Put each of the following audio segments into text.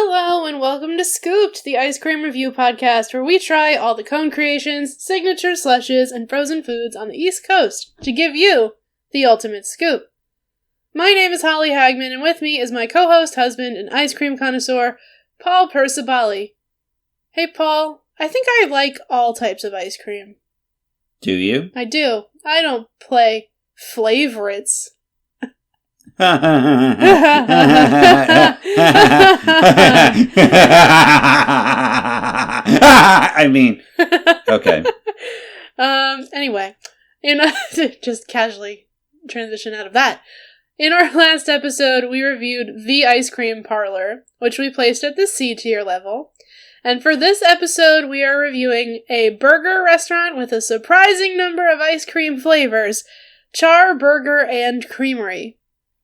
Hello and welcome to Scooped, the ice cream review podcast where we try all the cone creations, signature slushes, and frozen foods on the East Coast to give you the ultimate scoop. My name is Holly Hagman and with me is my co-host, husband, and ice cream connoisseur, Paul Percibali. Hey Paul, I think I like all types of ice cream. Do you? I do. I don't play favorites. I mean, okay. Anyway, just casually transition out of that. In our last episode, we reviewed The Ice Cream Parlor, which we placed at the C tier level. And for this episode, we are reviewing a burger restaurant with a surprising number of ice cream flavors, Char Burger Creamery.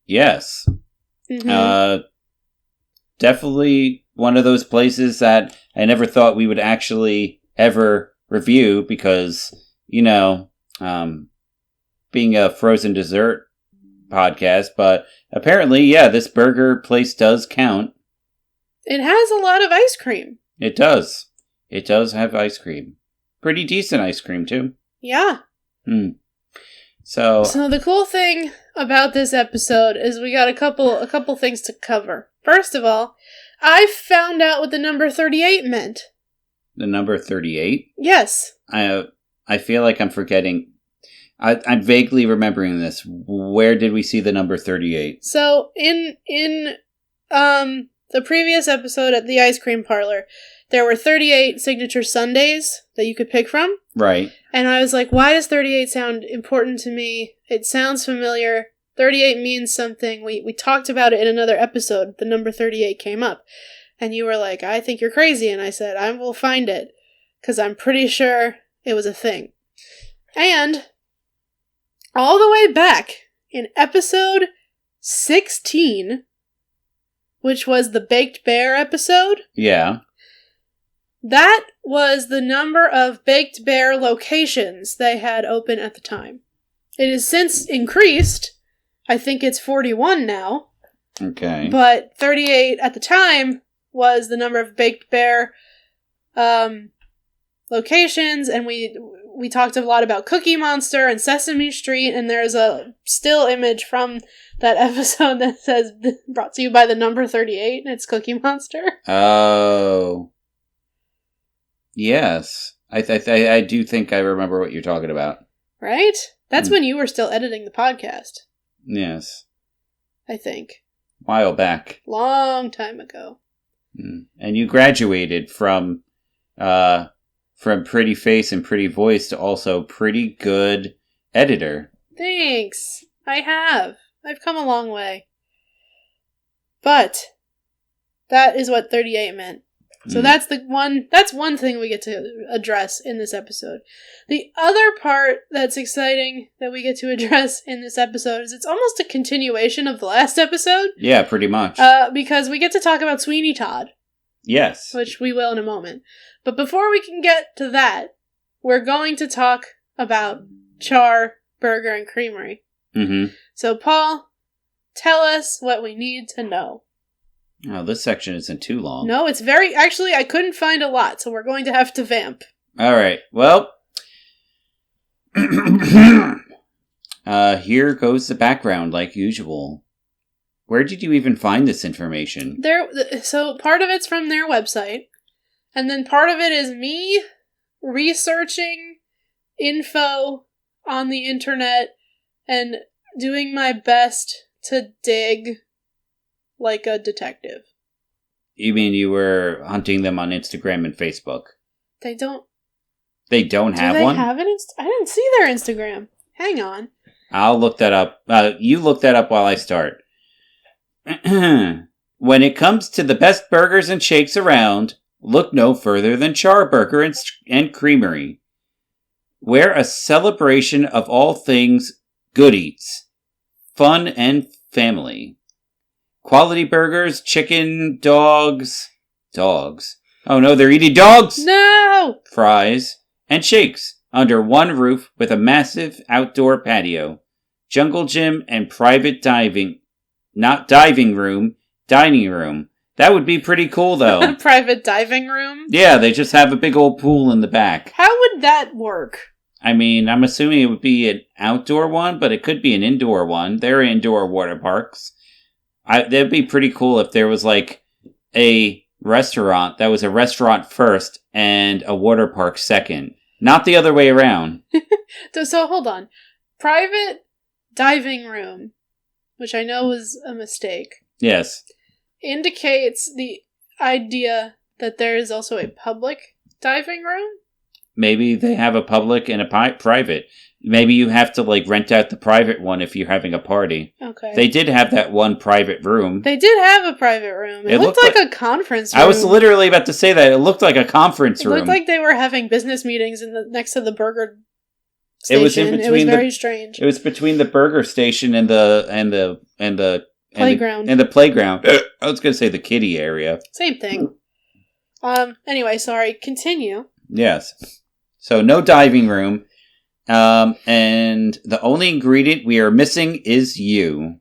Yes. Mm-hmm. Definitely one of those places that I never thought we would actually ever review because, you know, being a frozen dessert podcast, but apparently, yeah, this burger place does count. It has a lot of ice cream. It does. It does have ice cream. Pretty decent ice cream, too. Yeah. So the cool thing about this episode is we got a couple things to cover. First of all, I found out what the number 38 meant. The number 38? Yes. I feel like I'm forgetting. I'm vaguely remembering this. Where did we see the number 38? So in the previous episode at the ice cream parlor, there were 38 signature sundaes that you could pick from. Right. And I was like, why does 38 sound important to me? It sounds familiar. 38 means something. We talked about it in another episode. The number 38 came up. And you were like, I think you're crazy. And I said, I will find it. Because I'm pretty sure it was a thing. And all the way back in episode 16, which was the Baked Bear episode. Yeah. That was the number of Baked Bear locations they had open at the time. It has since increased. I think it's 41 now. Okay. But 38 at the time was the number of Baked Bear locations, and we talked a lot about Cookie Monster and Sesame Street, and there's a still image from that episode that says, brought to you by the number 38, and it's Cookie Monster. Oh. Yes. I do think I remember what you're talking about. Right? That's when you were still editing the podcast. Yes. I think. While back. Long time ago. And you graduated from pretty face and pretty voice to also pretty good editor. Thanks. I have. I've come a long way. But that is what 38 meant. So that's one thing we get to address in this episode. The other part that's exciting that we get to address in this episode is it's almost a continuation of the last episode. Yeah, pretty much. Because we get to talk about Sweeney Todd. Yes. Which we will in a moment. But before we can get to that, we're going to talk about Char Burger Creamery. Mm-hmm. So Paul, tell us what we need to know. Oh, this section isn't too long. No, it's actually, I couldn't find a lot, so we're going to have to vamp. All right. Well, here goes the background, like usual. Where did you even find this information? So part of it's from their website, and then part of it is me researching info on the internet and doing my best to dig like a detective. You mean you were hunting them on Instagram and Facebook? They don't have one? one? Have an I didn't see their Instagram. Hang on. I'll look that up. You look that up while I start. When it comes to the best burgers and shakes around, look no further than Char Burger and Creamery, where a celebration of all things good eats, fun and family. Quality burgers, chicken, dogs. Oh no, they're eating dogs! No! Fries, and shakes under one roof with a massive outdoor patio, jungle gym, and private dining room, That would be pretty cool, though. Private diving room? Yeah, they just have a big old pool in the back. How would that work? I mean, I'm assuming it would be an outdoor one, but it could be an indoor one. There are indoor water parks. That'd be pretty cool if there was, like, a restaurant that was a restaurant first and a water park second. Not the other way around. So, hold on. Private diving room, which I know was a mistake. Yes. Indicates the idea that there is also a public diving room? Maybe they have a public and a private. Maybe you have to, like, rent out the private one if you're having a party. Okay. They did have that one private room. They did have a private room. It looked like a conference room. I was literally about to say that. It looked like a conference room. It looked like they were having business meetings next to the burger station. It was in between. It was very strange. It was between the burger station and the playground. And the playground. I was going to say the kiddie area. Same thing. Anyway, sorry. Continue. Yes. So no diving room. And the only ingredient we are missing is you.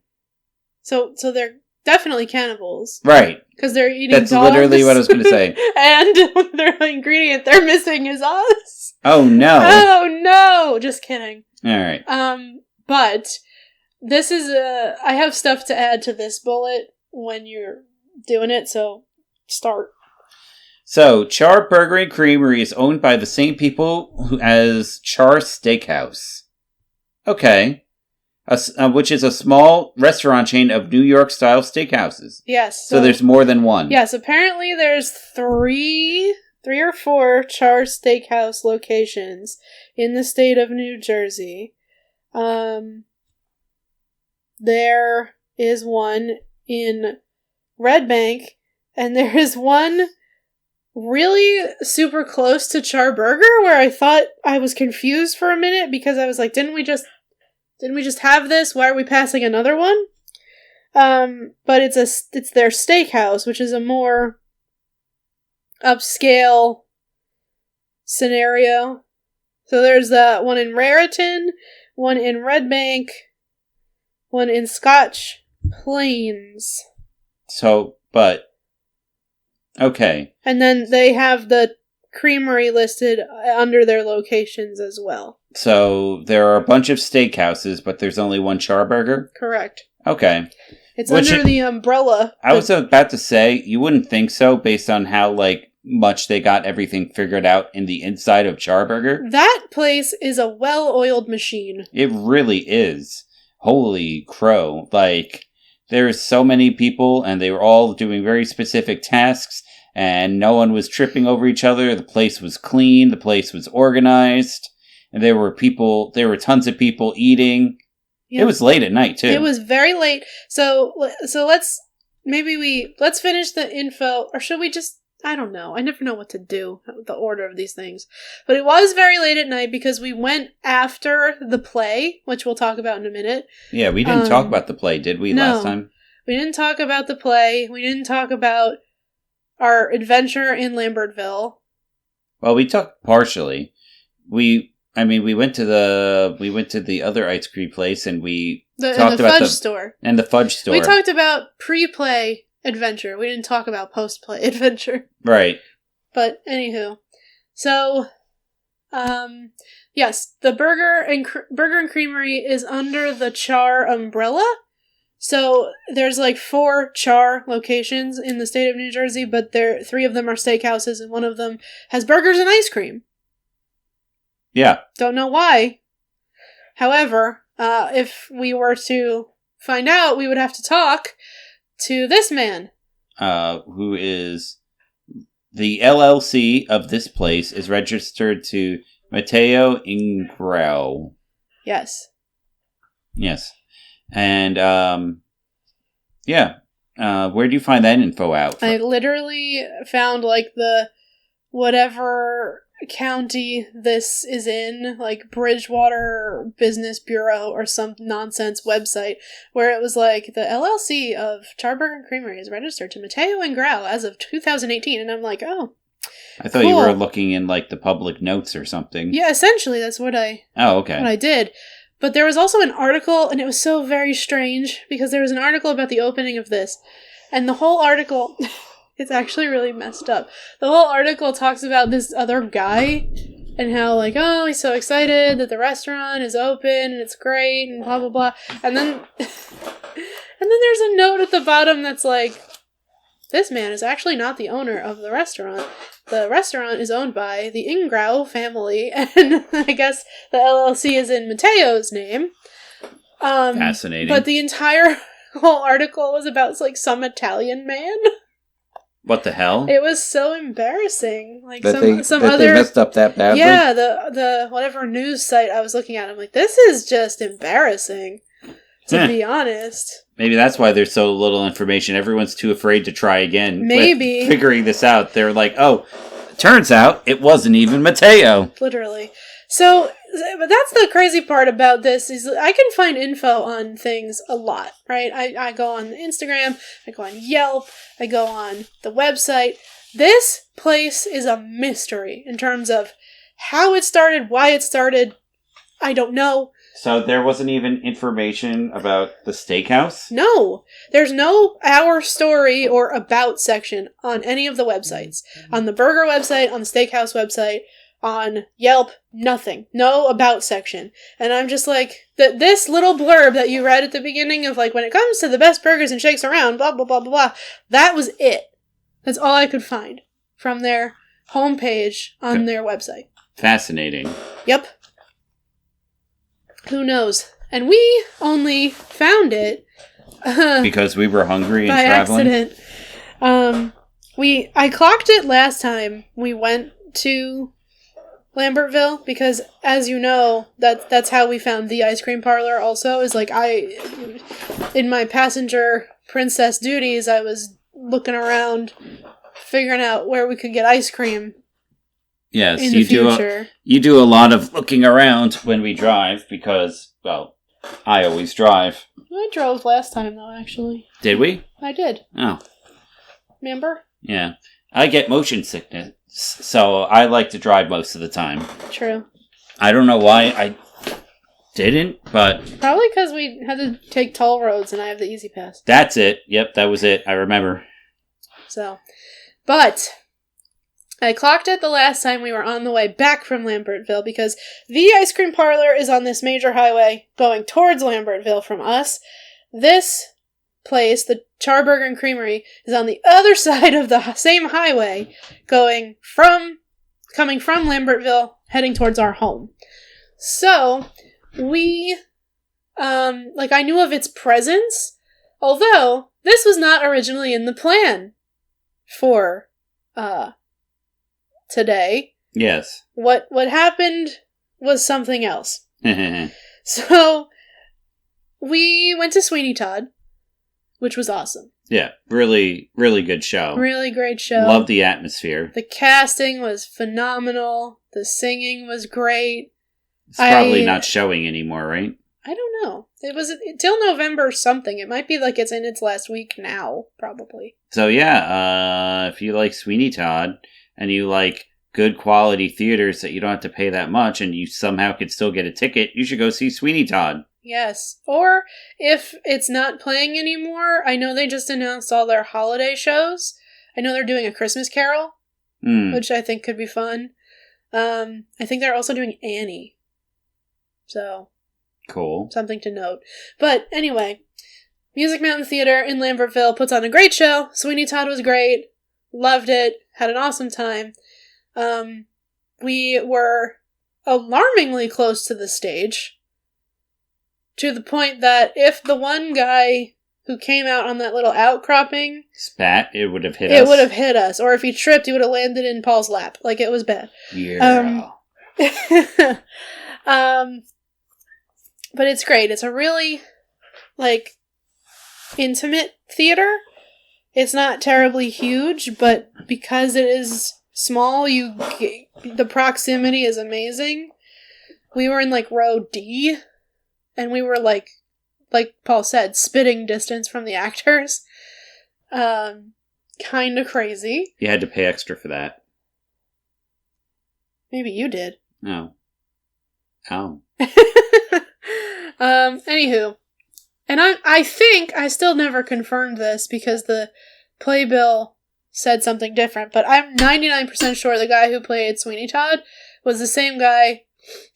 So they're definitely cannibals. Right. Because they're eating That's dogs. literally what I was going to say. And the ingredient they're missing is us. Oh, no. Oh, no. Just kidding. All right. But this is I have stuff to add to this bullet when you're doing it, so start. So, Char Burger Creamery is owned by the same people as Char Steakhouse. Okay. Which is a small restaurant chain of New York-style steakhouses. Yes. So there's more than one. Yes, apparently there's three or four Char Steakhouse locations in the state of New Jersey. There is one in Red Bank, and there is one really super close to Char Burger where I thought I was confused for a minute because I was like, didn't we just have this? Why are we passing another one? But it's their steakhouse, which is a more upscale scenario. So there's that one in Raritan, one in Red Bank, one in Scotch Plains. So, but okay. And then they have the creamery listed under their locations as well. So there are a bunch of steakhouses, but there's only one Char Burger? Correct. Okay. It's under the umbrella. I was about to say, you wouldn't think so based on how, like, much they got everything figured out in the inside of Char Burger. That place is a well-oiled machine. It really is. Holy crow. Like, there's so many people, and they were all doing very specific tasks, and no one was tripping over each other. The place was clean. The place was organized. And there were tons of people eating. Yep. It was late at night, too. It was very late. So let's finish the info, or should we just, I don't know. I never know what to do, the order of these things. But it was very late at night because we went after the play, which we'll talk about in a minute. Yeah, we didn't talk about the play, did we, last time? We didn't talk about the play. We didn't talk about our adventure in Lambertville. Well, we talked partially. We went to the other ice cream place and we talked about the fudge store. And the fudge store. We talked about pre-play adventure. We didn't talk about post-play adventure. Right. But anywho, so yes, the Burger and Creamery is under the Char umbrella. So there's like 4 Char locations in the state of New Jersey, but 3 of them are steakhouses and one of them has burgers and ice cream. Yeah. Don't know why. However, if we were to find out, we would have to talk to this man. Who is the LLC of this place is registered to Matteo Ingrao. Yes. Yes. And, where do you find that info out? I literally found, like, the whatever county this is in, like Bridgewater Business Bureau or some nonsense website, where it was like, the LLC of Char Burger Creamery is registered to Matteo Ingrao as of 2018, and I'm like, oh, I thought cool. You were looking in, like, the public notes or something. Yeah, essentially, that's what I did. But there was also an article, and it was so very strange, because there was an article about the opening of this, And the whole article, it's actually really messed up. The whole article talks about this other guy and how, like, oh, he's so excited that the restaurant is open and it's great and blah, blah, blah. And then, and then there's a note at the bottom that's like, this man is actually not the owner of the restaurant. The restaurant is owned by the Ingrao family, and I guess the LLC is in Mateo's name. Fascinating. But the entire whole article was about, like, some Italian man. What the hell? It was so embarrassing. Like, that some they other... messed up that badly? Yeah, the whatever news site I was looking at, I'm like, this is just embarrassing, to be honest. Maybe that's why there's so little information. Everyone's too afraid to try again. Maybe. With figuring this out. They're like, oh, turns out it wasn't even Mateo. Literally. So, but that's the crazy part about this, is I can find info on things a lot, right? I go on Instagram, I go on Yelp, I go on the website. This place is a mystery in terms of how it started, why it started. I don't know. So there wasn't even information about the steakhouse? No. There's no our story or about section on any of the websites. On the burger website, on the steakhouse website, on Yelp, nothing. No about section. And I'm just like, this little blurb that you read at the beginning of, like, when it comes to the best burgers and shakes around, blah, blah, blah, blah, blah, that was it. That's all I could find from their homepage on their website. Fascinating. Yep. Who knows? And we only found it because we were hungry and by traveling? Accident. I clocked it last time we went to Lambertville, because, as you know, that's how we found the ice cream parlor also, is like, in my passenger princess duties, I was looking around, figuring out where we could get ice cream. Yes, in the future. You do a lot of looking around when we drive, because, well, I always drive. I drove last time, though, actually. Did we? I did. Oh. Remember? Yeah. I get motion sickness, so I like to drive most of the time. True. I don't know why I didn't, but... Probably because we had to take toll roads and I have the Easy Pass. That's it. Yep, that was it. I remember. So, but I clocked it the last time we were on the way back from Lambertville, because the ice cream parlor is on this major highway going towards Lambertville from us. This place, the Char Burger Creamery, is on the other side of the same highway, coming from Lambertville, heading towards our home. So, we, I knew of its presence, although this was not originally in the plan for, today. Yes. What happened was something else. So, we went to Sweeney Todd, which was awesome. Yeah, really, really good show. Really great show. Love the atmosphere. The casting was phenomenal. The singing was great. It's probably not showing anymore, right? I don't know. It was till November something. It might be like it's in its last week now, probably. So yeah, if you like Sweeney Todd and you like good quality theaters that you don't have to pay that much and you somehow could still get a ticket, you should go see Sweeney Todd. Yes. Or if it's not playing anymore, I know they just announced all their holiday shows. I know they're doing a Christmas Carol, which I think could be fun. I think they're also doing Annie. So, cool. Something to note. But anyway, Music Mountain Theater in Lambertville puts on a great show. Sweeney Todd was great. Loved it. Had an awesome time. We were alarmingly close to the stage. To the point that if the one guy who came out on that little outcropping spat, it would have hit us. It would have hit us. Or if he tripped, he would have landed in Paul's lap. Like, it was bad. Yeah. But it's great. It's a really, intimate theater. It's not terribly huge, but because it is small, the proximity is amazing. We were in, row D, and we were, like Paul said, spitting distance from the actors. Kind of crazy. You had to pay extra for that. Maybe you did. No. Oh. Anywho. And I think, I still never confirmed this because the playbill said something different, but I'm 99% sure the guy who played Sweeney Todd was the same guy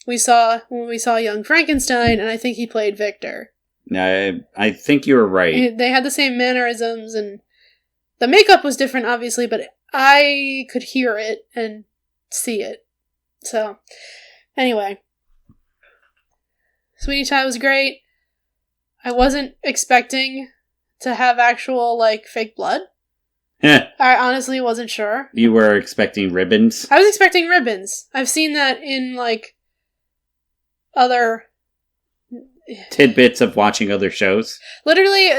we saw when we saw Young Frankenstein, and I think he played Victor. I think you were right. They had the same mannerisms, and the makeup was different, obviously, but I could hear it and see it. So, anyway. Sweeney Todd was great. I wasn't expecting to have actual, fake blood. I honestly wasn't sure. You were expecting ribbons? I was expecting ribbons. I've seen that in, other... tidbits of watching other shows? Literally,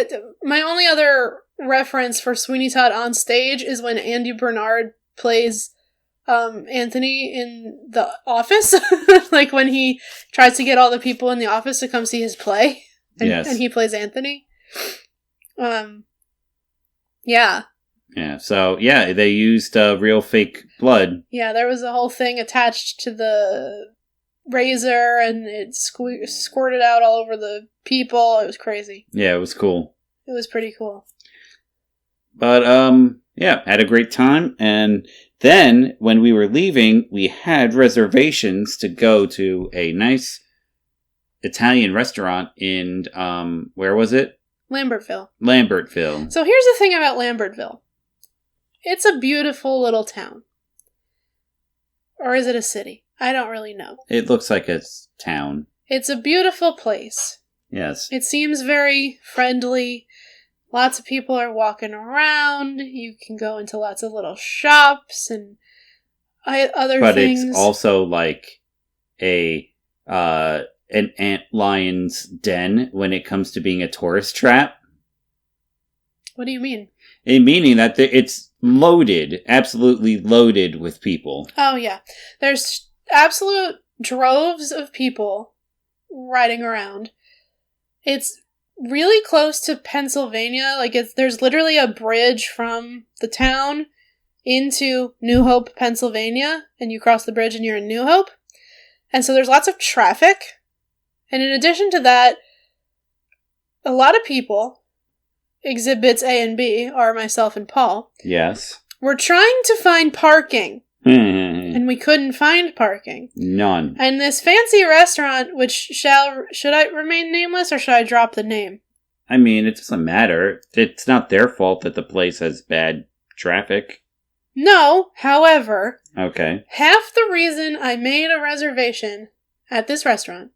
my only other reference for Sweeney Todd on stage is when Andy Bernard plays Anthony in The Office. When he tries to get all the people in the office to come see his play. Yes. And he plays Anthony. Yeah. Yeah, so, they used real fake blood. Yeah, there was a whole thing attached to the razor, and it squirted out all over the people. It was crazy. Yeah, it was cool. It was pretty cool. But, had a great time, and then, when we were leaving, we had reservations to go to a nice Italian restaurant in, where was it? Lambertville. So here's the thing about Lambertville. It's a beautiful little town. Or is it a city? I don't really know. It looks like a town. It's a beautiful place. Yes. It seems very friendly. Lots of people are walking around. You can go into lots of little shops and other things. But it's also like an antlion's den when it comes to being a tourist trap. What do you mean? Meaning that it's loaded, absolutely loaded with people. Oh, yeah. There's absolute droves of people riding around. It's really close to Pennsylvania. There's literally a bridge from the town into New Hope, Pennsylvania, and you cross the bridge and you're in New Hope. And so there's lots of traffic. And in addition to that, a lot of people, exhibits A and B are myself and Paul. Yes. We're trying to find parking. And we couldn't find parking. None. And this fancy restaurant, which should I remain nameless or should I drop the name? I mean, it doesn't matter. It's not their fault that the place has bad traffic. No, however, okay. Half the reason I made a reservation at this restaurant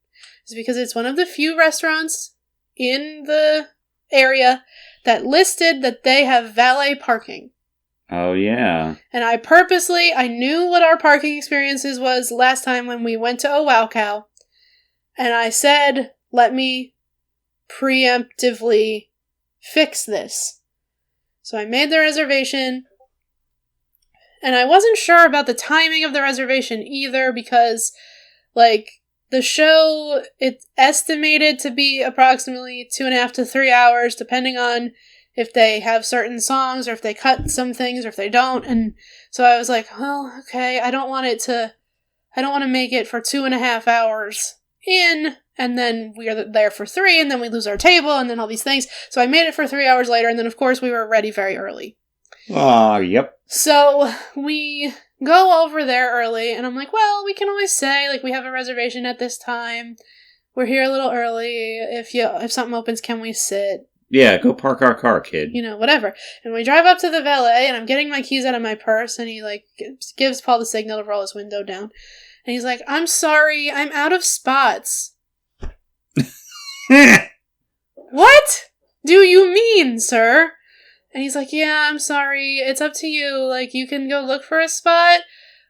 is because it's one of the few restaurants in the area that listed that they have valet parking. Oh, yeah. And I knew what our parking experiences was last time when we went to Oh Wow Cow. And I said, let me preemptively fix this. So I made the reservation. And I wasn't sure about the timing of the reservation either because, the show, it's estimated to be approximately 2.5 to 3 hours, depending on if they have certain songs or if they cut some things or if they don't. And so I was like, well, okay, I don't want to make it for 2.5 hours in, and then we are there for 3, and then we lose our table, and then all these things. So I made it for 3 hours later, and then of course we were ready very early. Yep. So we go over there early, and I'm like, well, we can always say, we have a reservation at this time. We're here a little early. If something opens, can we sit? Yeah, go park our car, kid. Whatever. And we drive up to the valet, and I'm getting my keys out of my purse, and he, gives Paul the signal to roll his window down. And he's like, I'm sorry, I'm out of spots. What do you mean, sir? And he's like, yeah, I'm sorry, it's up to you. You can go look for a spot,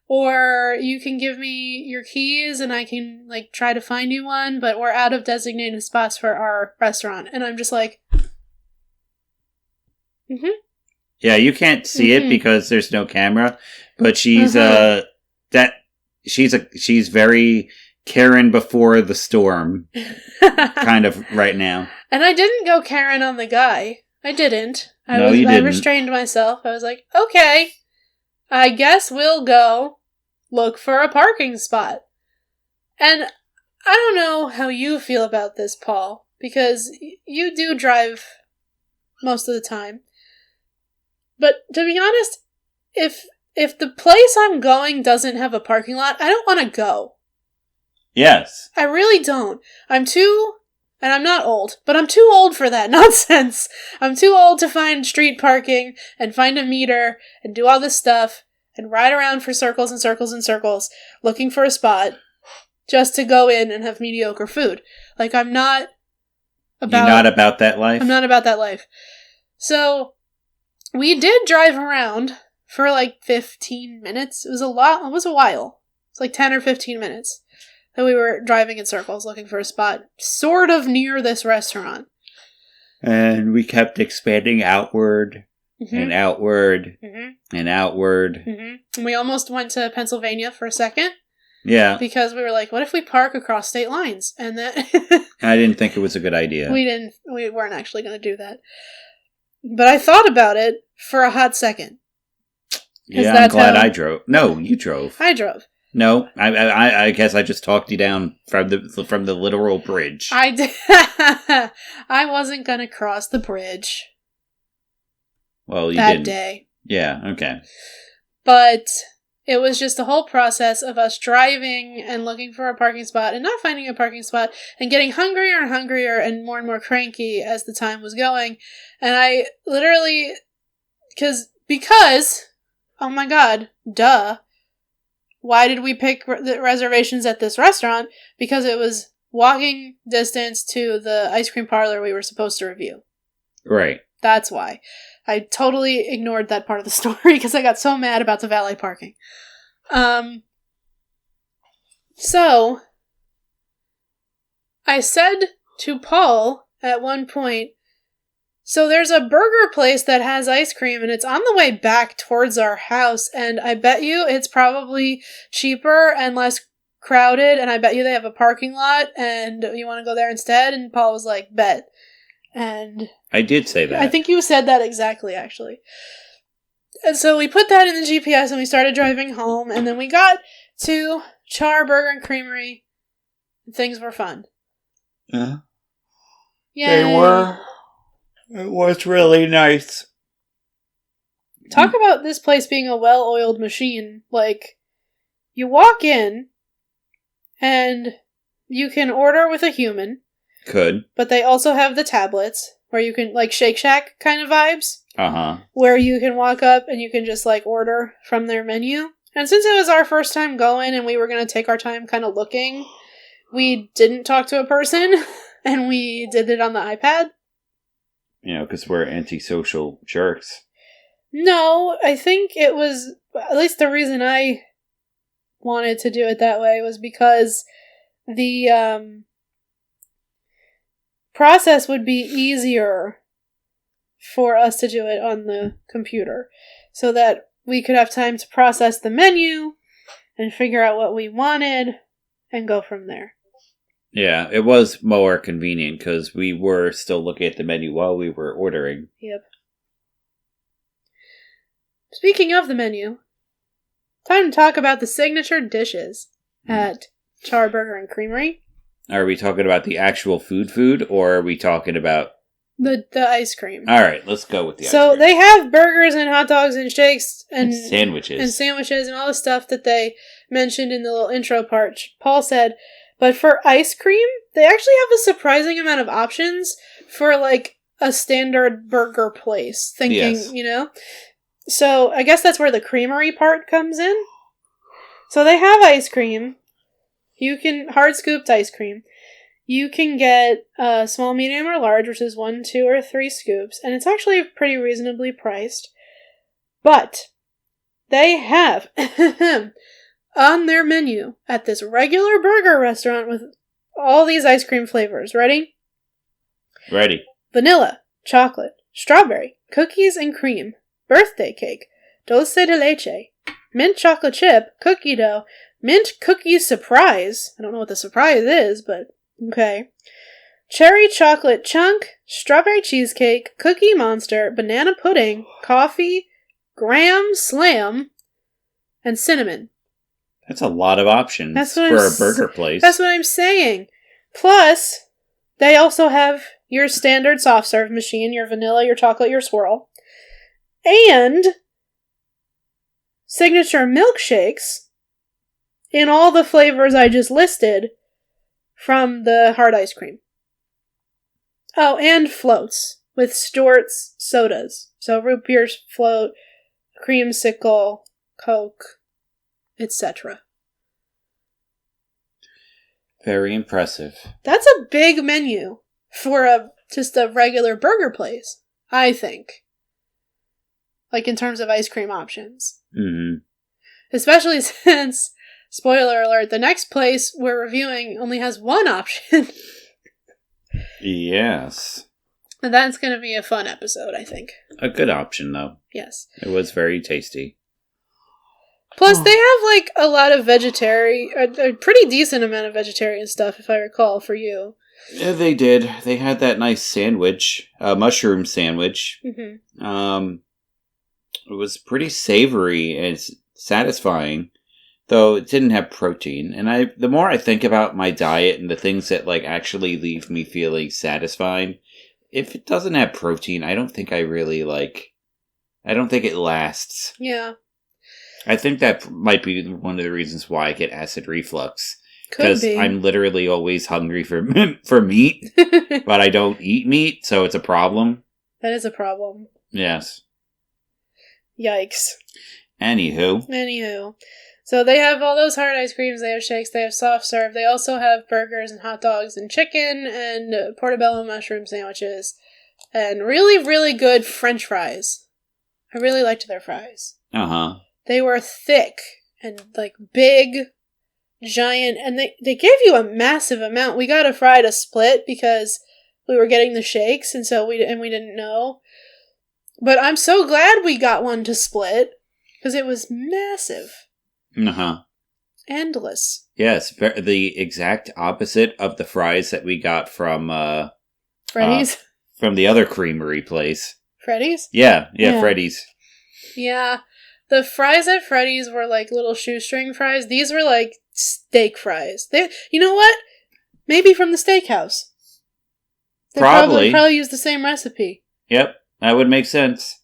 or you can give me your keys and I can, try to find you one, but we're out of designated spots for our restaurant. And I'm just like, Yeah, you can't see it because there's no camera, but she's, she's very Karen before the storm, kind of right now. And I didn't go Karen on the guy. I didn't. You didn't. I restrained myself. I was like, okay, I guess we'll go look for a parking spot. And I don't know how you feel about this, Paul, because you do drive most of the time. But to be honest, if the place I'm going doesn't have a parking lot, I don't want to go. Yes. I really don't. And I'm not old, but I'm too old for that nonsense. I'm too old to find street parking and find a meter and do all this stuff and ride around for circles and circles and circles looking for a spot just to go in and have mediocre food. Like, I'm not about... You're not about that life? I'm not about that life. So, we did drive around for like 15 minutes. It was a while. It was like 10 or 15 minutes that we were driving in circles looking for a spot sort of near this restaurant. And we kept expanding outward and outward and outward. And we almost went to Pennsylvania for a second. Yeah. Because we were like, what if we park across state lines? And that I didn't think it was a good idea. We weren't actually going to do that. But I thought about it for a hot second. Yeah, I'm glad I drove. No, you drove. I drove. No, I guess I just talked you down from the literal bridge. I did. I wasn't going to cross the bridge. Well, you that didn't. day. Yeah, okay. But it was just a whole process of us driving and looking for a parking spot and not finding a parking spot and getting hungrier and hungrier and more cranky as the time was going. And I literally, because, oh my god, duh. Why did we pick the reservations at this restaurant? Because it was walking distance to the ice cream parlor we were supposed to review. Right. That's why. I totally ignored that part of the story because I got so mad about the valet parking. So, I said to Paul at one point, so there's a burger place that has ice cream and it's on the way back towards our house and I bet you it's probably cheaper and less crowded and I bet you they have a parking lot and you want to go there instead? And Paul was like, bet. And I did say that. I think you said that exactly, actually. And so we put that in the GPS and we started driving home and then we got to Char Burger Creamery. Things were fun. Yeah. They were. It was really nice. Talk about this place being a well-oiled machine. Like, you walk in, and you can order with a human. Could. But they also have the tablets, where you can, like, Shake Shack kind of vibes. Uh-huh. Where you can walk up and you can just, like, order from their menu. And since it was our first time going, and we were going to take our time kind of looking, we didn't talk to a person, and we did it on the iPad. You know, because we're antisocial jerks. No, I think it was, at least the reason I wanted to do it that way was because the process would be easier for us to do it on the computer. So that we could have time to process the menu and figure out what we wanted and go from there. Yeah, it was more convenient because we were still looking at the menu while we were ordering. Yep. Speaking of the menu, time to talk about the signature dishes at Char Burger Creamery. Are we talking about the actual food, or are we talking about... The ice cream. Alright, let's go with the ice cream. So they have burgers and hot dogs and shakes and sandwiches. And sandwiches and all the stuff that they mentioned in the little intro part. Paul said... But for ice cream, they actually have a surprising amount of options for, like, a standard burger place. You know? So, I guess that's where the creamery part comes in. So, they have ice cream. You can... Hard-scooped ice cream. You can get small, medium, or large, which is 1, 2, or 3 scoops. And it's actually pretty reasonably priced. But, they have... on their menu at this regular burger restaurant with all these ice cream flavors. Ready? Ready. Vanilla, chocolate, strawberry, cookies and cream, birthday cake, dulce de leche, mint chocolate chip, cookie dough, mint cookie surprise. I don't know what the surprise is, but okay. Cherry chocolate chunk, strawberry cheesecake, cookie monster, banana pudding, coffee, graham slam, and cinnamon. That's a lot of options for a burger place. That's what I'm saying. Plus, They also have your standard soft serve machine, your vanilla, your chocolate, your swirl. And signature milkshakes in all the flavors I just listed from the hard ice cream. Oh, and floats with Stewart's sodas. So root beer float, creamsicle, Coke, etc. Very impressive. That's a big menu for just a regular burger place, I think. Like in terms of ice cream options. Mm-hmm. Especially since, spoiler alert, the next place we're reviewing only has one option. Yes. And that's going to be a fun episode, I think. A good option, though. Yes. It was very tasty. Plus, they have, like, a lot of a pretty decent amount of vegetarian stuff, if I recall, for you. Yeah, they did. They had that nice sandwich, mushroom sandwich. Mm-hmm. It was pretty savory and satisfying, though it didn't have protein. And the more I think about my diet and the things that, like, actually leave me feeling satisfied, if it doesn't have protein, I don't think I really, I don't think it lasts. Yeah. I think that might be one of the reasons why I get acid reflux. Could be. Because I'm literally always hungry for meat, but I don't eat meat, so it's a problem. That is a problem. Yes. Yikes. Anywho. So they have all those hard ice creams, they have shakes, they have soft serve, they also have burgers and hot dogs and chicken and portobello mushroom sandwiches. And really, really good French fries. I really liked their fries. Uh-huh. They were thick and, like, big, giant, and they gave you a massive amount. We got a fry to split because we were getting the shakes, and so we didn't know. But I'm so glad we got one to split, because it was massive. Uh-huh. Endless. Yes, the exact opposite of the fries that we got from, Freddy's? From the other creamery place. Freddy's? Yeah, Freddy's. Yeah. The fries at Freddy's were like little shoestring fries. These were like steak fries. You know what? Maybe from the steakhouse. They probably used the same recipe. Yep, that would make sense.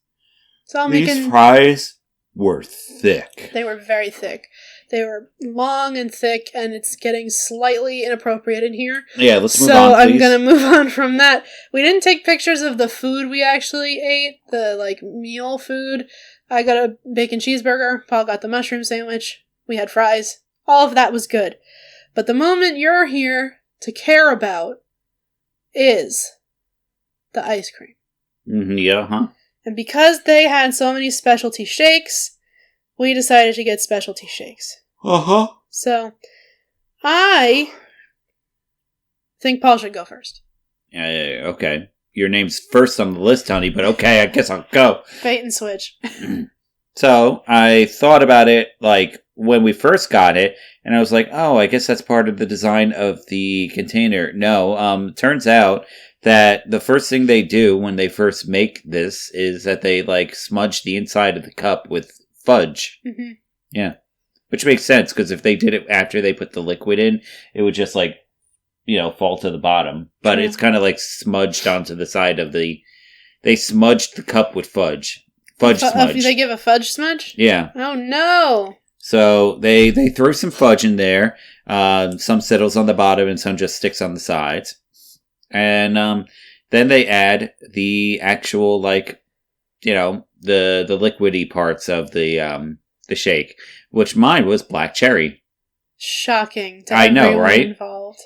So These fries were thick. They were very thick. They were long and thick, and it's getting slightly inappropriate in here. Yeah, let's move on, So please. I'm going to move on from that. We didn't take pictures of the food we actually ate, the, like, meal food. I got a bacon cheeseburger. Paul got the mushroom sandwich. We had fries. All of that was good. But the moment you're here to care about is the ice cream. Mm-hmm, yeah, huh? And because they had so many specialty shakes, we decided to get specialty shakes. Uh-huh. So, I think Paul should go first. Yeah, okay. Your name's first on the list, honey, but okay, I guess I'll go. Bait and switch. So, I thought about it, like, when we first got it, and I was like, oh, I guess that's part of the design of the container. No, turns out that the first thing they do when they first make this is that they, like, smudge the inside of the cup with fudge. Mm-hmm. Yeah. Which makes sense, because if they did it after they put the liquid in, it would just, like, fall to the bottom. But it's kind of, like, smudged onto the side of the... They smudged the cup with fudge. Fudge smudge. They give a fudge smudge? Yeah. Oh, no! So they throw some fudge in there. Some settles on the bottom and some just sticks on the sides. And then they add the actual, like, the liquidy parts of the shake, which mine was black cherry. Shocking to I know, right? Involved.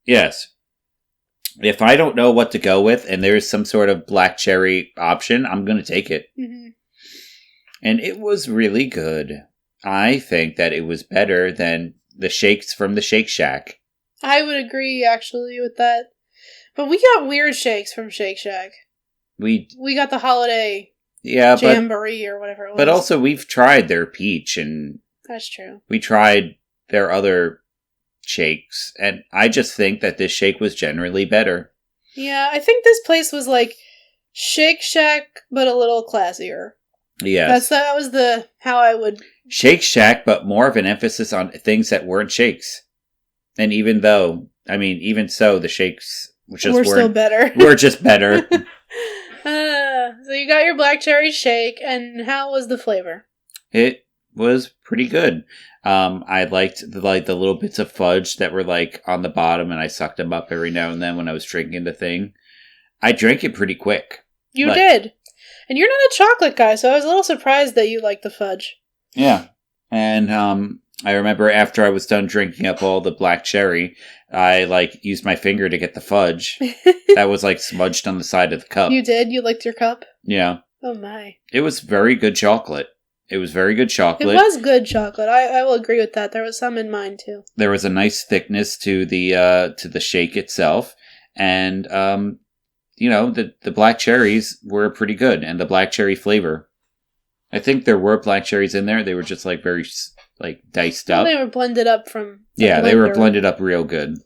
Yes. If I don't know what to go with and there's some sort of black cherry option, I'm going to take it. Mm-hmm. And it was really good. I think that it was better than the shakes from the Shake Shack. I would agree, actually, with that. But we got weird shakes from Shake Shack. We got the holiday jamboree or whatever it was. But also, we've tried their peach, and that's true. We tried their other shakes, and I just think that this shake was generally better. Yeah, I think this place was like Shake Shack, but a little classier. Yes. That was how I would... Shake Shack, but more of an emphasis on things that weren't shakes. And even so, the shakes We're still better. We're just better. So you got your black cherry shake, and how was the flavor? It was pretty good. I liked the little bits of fudge that were like on the bottom, and I sucked them up every now and then when I was drinking the thing. I drank it pretty quick. You did. And you're not a chocolate guy, so I was a little surprised that you liked the fudge. Yeah. And I remember after I was done drinking up all the black cherry, I used my finger to get the fudge. That was smudged on the side of the cup. You did? You licked your cup? Yeah. Oh my. It was very good chocolate. It was very good chocolate. It was good chocolate. I will agree with that. There was some in mine too. There was a nice thickness to the shake itself, and the black cherries were pretty good, and the black cherry flavor. I think there were black cherries in there. They were just very diced up. They were blended up from. Yeah, they were blended up real good.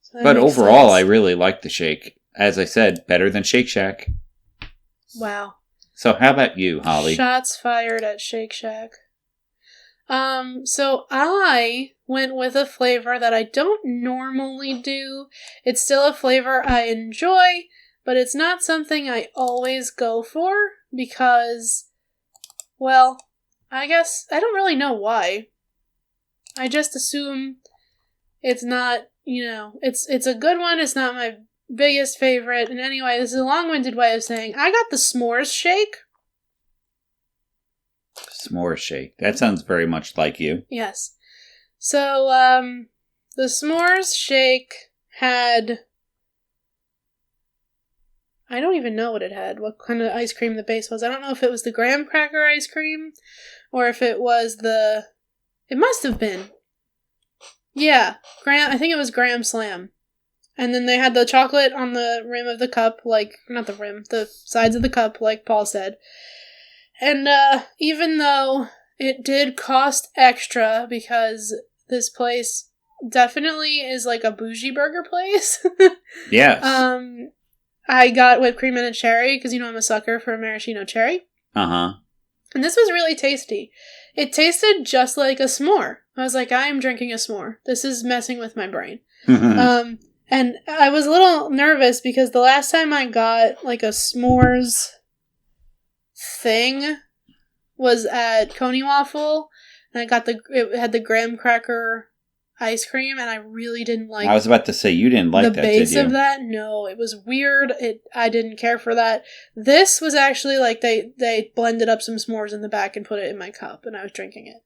So but overall, sense. I really liked the shake. As I said, better than Shake Shack. Wow. So how about you, Holly? Shots fired at Shake Shack. So I went with a flavor that I don't normally do. It's still a flavor I enjoy, but it's not something I always go for because, well, I guess I don't really know why. I just assume it's not, it's a good one. It's not my biggest favorite. And anyway, this is a long-winded way of saying I got the s'mores shake. S'mores shake. That sounds very much like you. Yes. So, the s'mores shake had... I don't even know what it had, what kind of ice cream the base was. I don't know if it was the graham cracker ice cream, or if it was the... It must have been. Yeah, I think it was Graham Slam. And then they had the chocolate on the rim of the cup, not the rim, the sides of the cup, like Paul said. And even though it did cost extra, because this place definitely is a bougie burger place. Yes. I got whipped cream and a cherry, because I'm a sucker for a maraschino cherry. Uh-huh. And this was really tasty. It tasted just like a s'more. I was like, I am drinking a s'more. This is messing with my brain. And I was a little nervous because the last time I got a s'mores thing was at Coney Waffle, and it had the graham cracker ice cream, and I really didn't like. I was about to say you didn't like the that, base did you? of that. No, it was weird. I didn't care for that. This was actually they blended up some s'mores in the back and put it in my cup, and I was drinking it.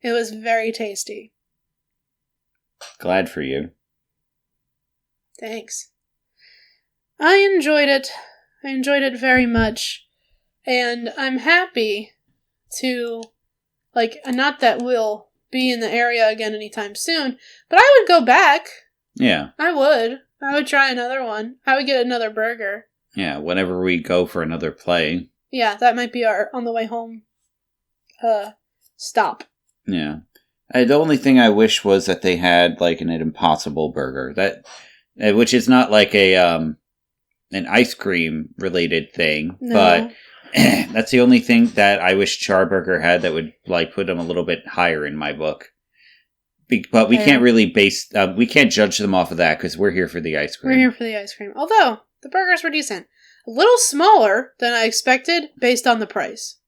It was very tasty. Glad for you. Thanks. I enjoyed it. I enjoyed it very much. And I'm happy to, not that we'll be in the area again anytime soon, but I would go back. Yeah. I would try another one. I would get another burger. Yeah, whenever we go for another play. Yeah, that might be our on the way home stop. Yeah. The only thing I wish was that they had, an Impossible burger. Which is not an ice cream related thing, no. But that's the only thing that I wish Char Burger had that would put them a little bit higher in my book. But we can't really we can't judge them off of that because we're here for the ice cream. We're here for the ice cream. Although the burgers were decent, a little smaller than I expected based on the price,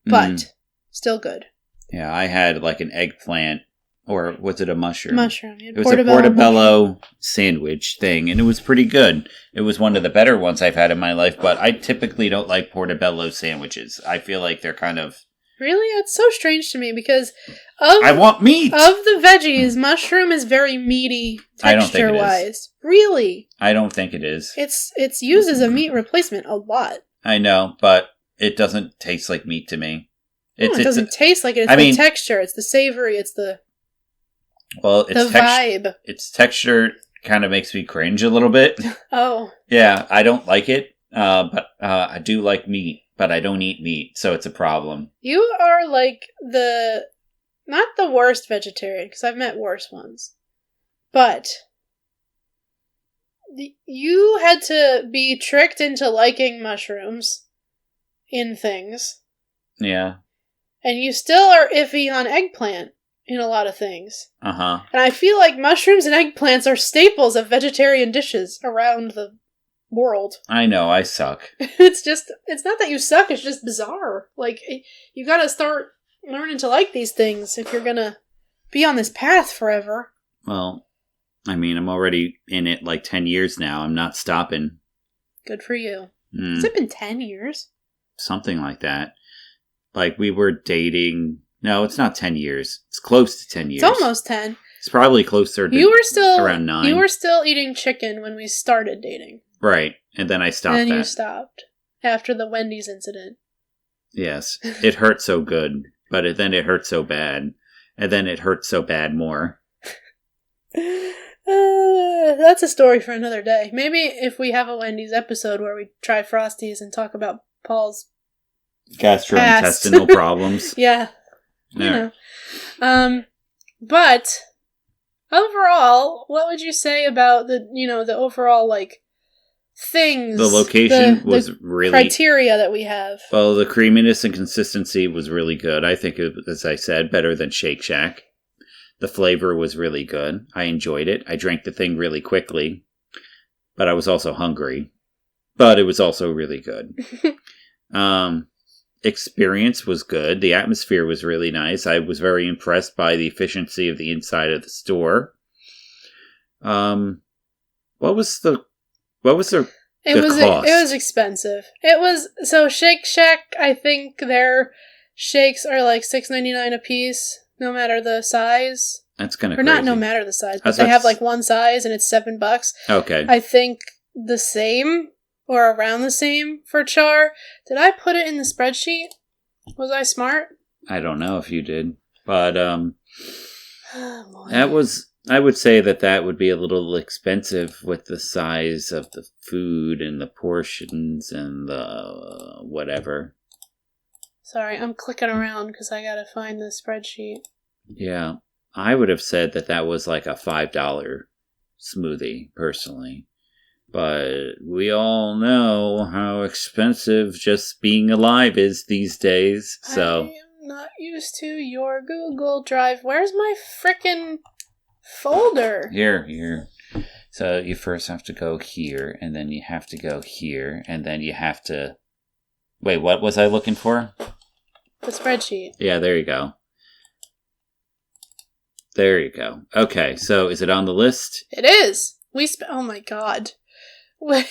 but still good. Yeah, I had an eggplant. Or was it a mushroom? Mushroom. It was a portobello sandwich thing, and it was pretty good. It was one of the better ones I've had in my life, but I typically don't like portobello sandwiches. I feel like they're kind of... Really? It's so strange to me, because I want meat! Of the veggies, mushroom is very meaty texture-wise. I don't think it is. Really? I don't think it is. It's used as a meat replacement a lot. I know, but it doesn't taste like meat to me. It doesn't taste like it. It's the texture. It's the savory. It's the... Well, the vibe. Its texture kind of makes me cringe a little bit. Oh. Yeah, I don't like it, but I do like meat, but I don't eat meat, so it's a problem. You are not the worst vegetarian, because I've met worse ones, but you had to be tricked into liking mushrooms in things. Yeah. And you still are iffy on eggplant. in a lot of things. Uh-huh. And I feel like mushrooms and eggplants are staples of vegetarian dishes around the world. I know, I suck. It's not that you suck, it's just bizarre. Like, you gotta start learning to like these things if you're gonna be on this path forever. Well, I mean, I'm already in it like 10 years now. I'm not stopping. Good for you. Has it been 10 years? Something like that. Like, we were dating... No, it's not 10 years. It's close to 10 years. It's almost 10. It's probably closer to around 9. You were still eating chicken when we started dating. Right. And then I stopped and then that. you stopped. After the Wendy's incident. Yes. It hurt so good. But then it hurt so bad. And then it hurt so bad more. That's a story for another day. Maybe if we have a Wendy's episode where we try Frosties and talk about Paul's gastrointestinal problems. Yeah. You know. But overall, what would you say about the overall, like, things? The location was really... criteria that we have. Well, the creaminess and consistency was really good. I think, as I said, better than Shake Shack. The flavor was really good. I enjoyed it. I drank the thing really quickly. But I was also hungry. But it was also really good. Experience was good. The atmosphere was really nice. I was very impressed by the efficiency of the inside of the store. What was the cost? It was expensive. So Shake Shack, I think their shakes are like $6.99 a piece, no matter the size. That's kind of crazy. Or not no matter the size, but they have like one size and it's $7. Okay. I think the same or around the same for Char. Did I put it in the spreadsheet? Was I smart? I don't know if you did. But that was... I would say that would be a little expensive with the size of the food and the portions and the whatever. Sorry, I'm clicking around because I gotta find the spreadsheet. Yeah, I would have said that was like a $5 smoothie, personally. But we all know how expensive just being alive is these days, so... I am not used to your Google Drive. Where's my frickin' folder? Here. So you first have to go here, and then you have to go here, and then you have to... Wait, what was I looking for? The spreadsheet. Yeah, there you go. There you go. Okay, so is it on the list? It is. Oh my god. Well,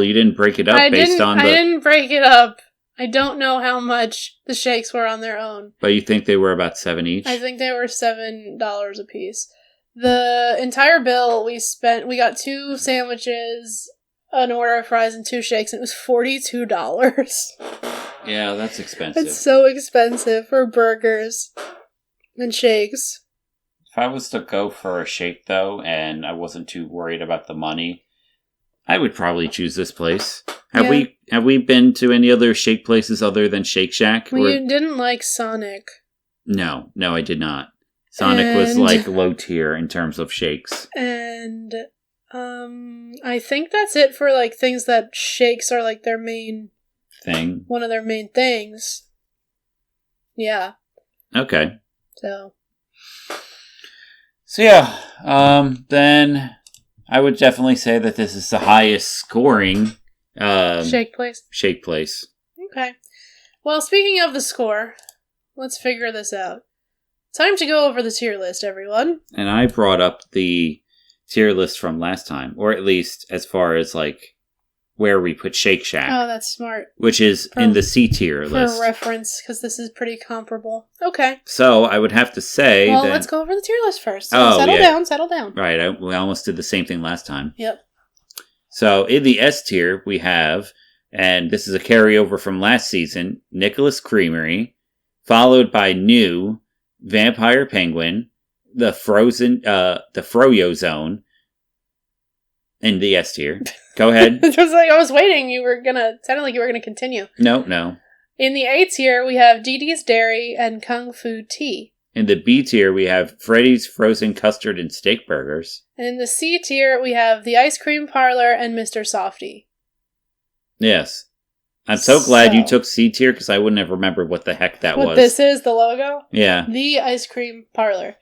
you didn't break it up I didn't break it up. I don't know how much the shakes were on their own. But you think they were about $7 each? I think they were $7 a piece. The entire bill we got 2 sandwiches, an order of fries, and 2 shakes, and it was $42. Yeah, that's expensive. It's so expensive for burgers and shakes. If I was to go for a shake, though, and I wasn't too worried about the money, I would probably choose this place. Have we been to any other shake places other than Shake Shack? Well, you didn't like Sonic. No, I did not. Sonic was like low tier in terms of shakes. And I think that's it for like things that shakes are like their main thing. One of their main things. Yeah. Okay. So yeah, then I would definitely say that this is the highest scoring shake place. Shake place. Okay. Well, speaking of the score, let's figure this out. Time to go over the tier list, everyone. And I brought up the tier list from last time, or at least as far as like where we put Shake Shack. Oh, that's smart. Which is in the C tier list. For reference, because this is pretty comparable. Okay. So I would have to say well, let's go over the tier list first. So settle down. Right, we almost did the same thing last time. Yep. So in the S tier, we have, and this is a carryover from last season, Nicholas Creamery, followed by New, Vampire Penguin, the Froyo Zone, in the S tier. Go ahead. It was like I was waiting. Sounded like you were gonna continue. No. In the A tier, we have Dee Dee's Dairy and Kung Fu Tea. In the B tier, we have Freddy's Frozen Custard and Steak Burgers. And in the C tier, we have the Ice Cream Parlor and Mr. Softy. Yes. I'm so glad you took C tier because I wouldn't have remembered what the heck that was. What this is, the logo? Yeah. The Ice Cream Parlor.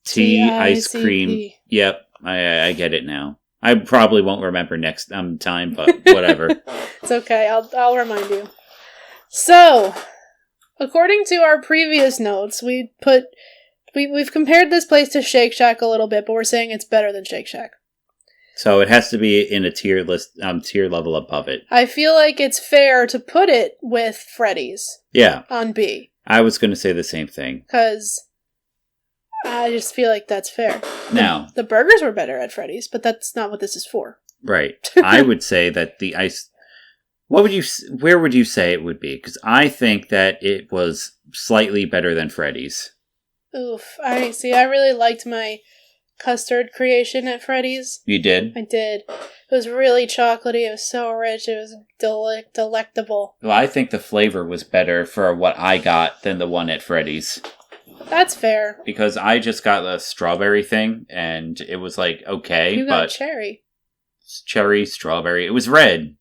T ice cream. Yep, I get it now. I probably won't remember next time, but whatever. It's okay. I'll remind you. So, according to our previous notes, we've compared this place to Shake Shack a little bit, but we're saying it's better than Shake Shack. So it has to be in a tier level above it. I feel like it's fair to put it with Freddy's. Yeah. On B. I was going to say the same thing. Because I just feel like that's fair. Now. The burgers were better at Freddy's, but that's not what this is for. Right. I would say that the ice... where would you say it would be? Because I think that it was slightly better than Freddy's. Oof. I really liked my custard creation at Freddy's. You did? I did. It was really chocolatey. It was so rich. It was delectable. Well, I think the flavor was better for what I got than the one at Freddy's. That's fair. Because I just got the strawberry thing, and it was like, okay, you got cherry. Cherry, strawberry. It was red.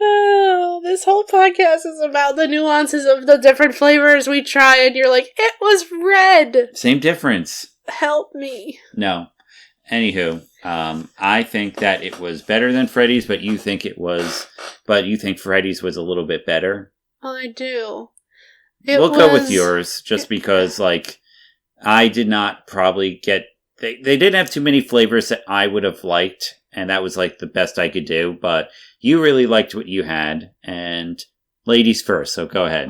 Oh, this whole podcast is about the nuances of the different flavors we try, and you're like, it was red! Same difference. Help me. No. Anywho, I think that it was better than Freddy's, but you think Freddy's was a little bit better? Well, I do. We'll go with yours, just because, I did not probably get... They didn't have too many flavors that I would have liked, and that was, the best I could do, but you really liked what you had, and ladies first, so go ahead.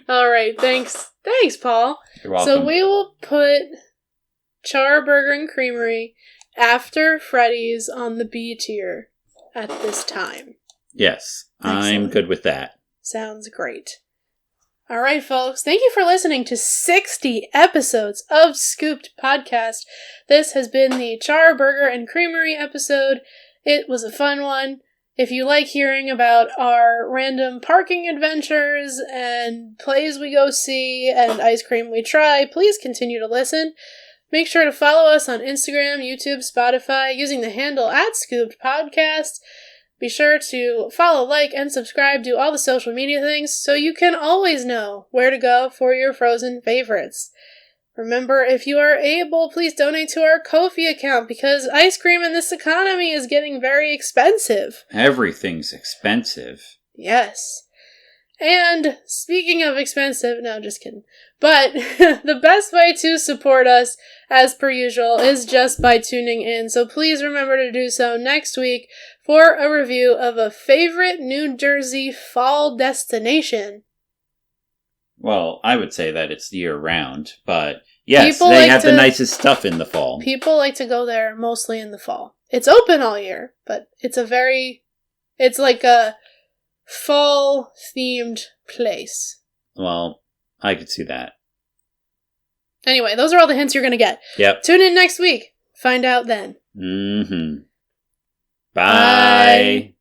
All right, thanks. Thanks, Paul. You're welcome. So we will put Char Burger Creamery after Freddy's on the B tier at this time. Yes, excellent. I'm good with that. Sounds great. All right, folks. Thank you for listening to 60 episodes of Scooped Podcast. This has been the Char Burger and Creamery episode. It was a fun one. If you like hearing about our random parking adventures and plays we go see and ice cream we try, please continue to listen. Make sure to follow us on Instagram, YouTube, Spotify using the handle @Scooped Podcast. Be sure to follow, like, and subscribe, do all the social media things so you can always know where to go for your frozen favorites. Remember, if you are able, please donate to our Ko-fi account because ice cream in this economy is getting very expensive. Everything's expensive. Yes. And speaking of expensive, no, just kidding. But the best way to support us, as per usual, is just by tuning in. So please remember to do so next week for a review of a favorite New Jersey fall destination. Well, I would say that it's year-round, but yes, they have the nicest stuff in the fall. People like to go there mostly in the fall. It's open all year, but it's like a fall-themed place. Well, I could see that. Anyway, those are all the hints you're going to get. Yep. Tune in next week. Find out then. Mm-hmm. Bye.